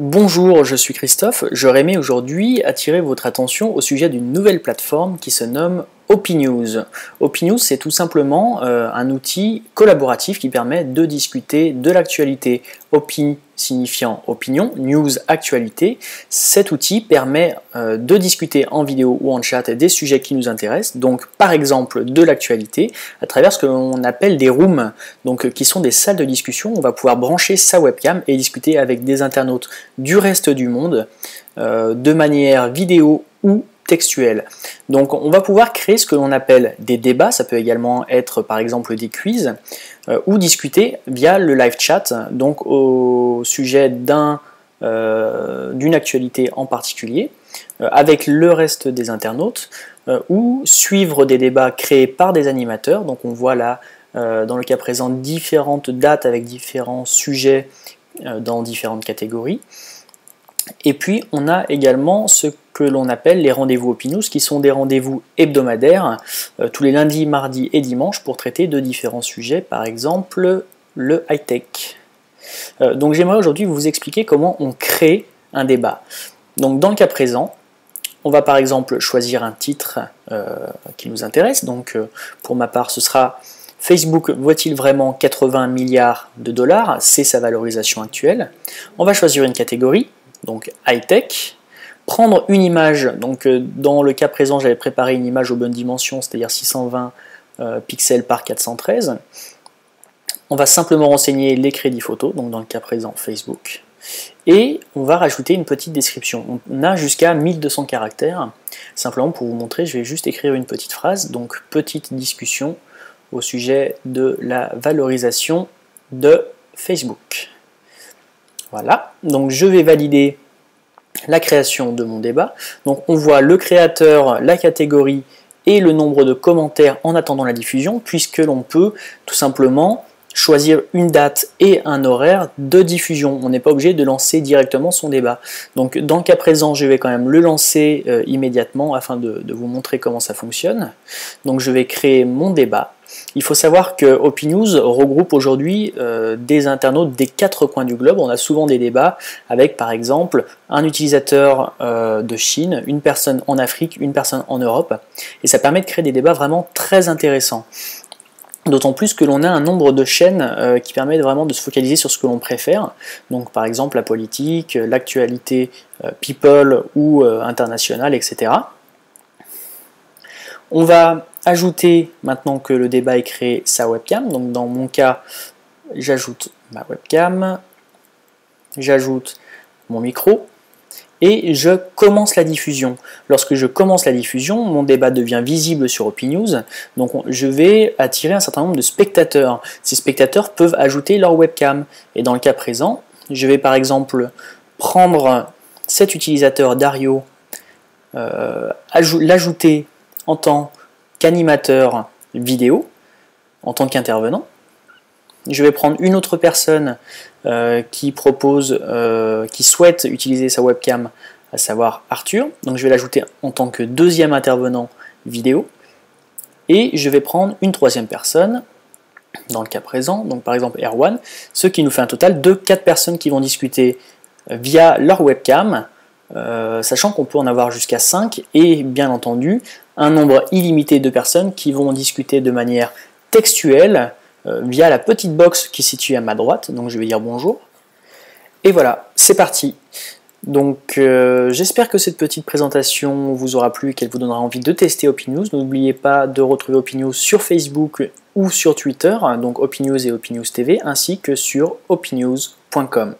Bonjour, je suis Christophe. J'aurais aimé aujourd'hui attirer votre attention au sujet d'une nouvelle plateforme qui se nomme OpiNews. OpiNews, c'est tout simplement un outil collaboratif qui permet de discuter de l'actualité. Opi signifiant opinion, news actualité. Cet outil permet de discuter en vidéo ou en chat des sujets qui nous intéressent, donc par exemple de l'actualité, à travers ce que l'on appelle des rooms, donc qui sont des salles de discussion où on va pouvoir brancher sa webcam et discuter avec des internautes du reste du monde de manière vidéo ou textuelle. Donc on va pouvoir créer ce que l'on appelle des débats, ça peut également être par exemple des quiz, ou discuter via le live chat, donc au sujet d'une actualité en particulier, avec le reste des internautes, ou suivre des débats créés par des animateurs. Donc on voit là, dans le cas présent, différentes dates avec différents sujets dans différentes catégories. Et puis on a également ce que l'on appelle les rendez-vous OpiNews, qui sont des rendez-vous hebdomadaires, tous les lundis, mardis et dimanches, pour traiter de différents sujets, par exemple le high-tech. Donc j'aimerais aujourd'hui vous expliquer comment on crée un débat. Donc dans le cas présent, on va par exemple choisir un titre qui nous intéresse. Donc pour ma part, ce sera « Facebook vaut-il vraiment 80 milliards de dollars ?» C'est sa valorisation actuelle. On va choisir une catégorie, donc high-tech, prendre une image, donc dans le cas présent j'avais préparé une image aux bonnes dimensions, c'est-à-dire 620 pixels par 413. On va simplement renseigner les crédits photos, donc dans le cas présent Facebook, et on va rajouter une petite description. On a jusqu'à 1200 caractères, simplement pour vous montrer, je vais juste écrire une petite phrase, donc petite discussion au sujet de la valorisation de Facebook. Voilà, donc je vais valider la création de mon débat. Donc on voit le créateur, la catégorie et le nombre de commentaires en attendant la diffusion, puisque l'on peut tout simplement choisir une date et un horaire de diffusion. On n'est pas obligé de lancer directement son débat. Donc dans le cas présent, je vais quand même le lancer immédiatement afin de vous montrer comment ça fonctionne. Donc je vais créer mon débat. Il faut savoir que OpiNews regroupe aujourd'hui des internautes des 4 coins du globe. On a souvent des débats avec par exemple un utilisateur de Chine, une personne en Afrique, une personne en Europe. Et ça permet de créer des débats vraiment très intéressants. D'autant plus que l'on a un nombre de chaînes qui permet vraiment de se focaliser sur ce que l'on préfère. Donc par exemple la politique, l'actualité people ou internationale, etc. On va ajouter, maintenant que le débat est créé, sa webcam. Donc dans mon cas, j'ajoute ma webcam, j'ajoute mon micro, et je commence la diffusion. Lorsque je commence la diffusion, mon débat devient visible sur OpiNews, donc je vais attirer un certain nombre de spectateurs. Ces spectateurs peuvent ajouter leur webcam, et dans le cas présent, je vais par exemple prendre cet utilisateur Dario, l'ajouter en tant qu'animateur vidéo, en tant qu'intervenant. Je vais prendre une autre personne qui souhaite utiliser sa webcam, à savoir Arthur. Donc je vais l'ajouter en tant que deuxième intervenant vidéo. Et je vais prendre une troisième personne, dans le cas présent, donc par exemple Erwan, ce qui nous fait un total de 4 personnes qui vont discuter via leur webcam, sachant qu'on peut en avoir jusqu'à 5, et bien entendu, un nombre illimité de personnes qui vont discuter de manière textuelle, via la petite box qui est située à ma droite, donc je vais dire bonjour. Et voilà, c'est parti. Donc j'espère que cette petite présentation vous aura plu et qu'elle vous donnera envie de tester OpiNews. N'oubliez pas de retrouver OpiNews sur Facebook ou sur Twitter, donc OpiNews et OpiNews TV, ainsi que sur opinews.com.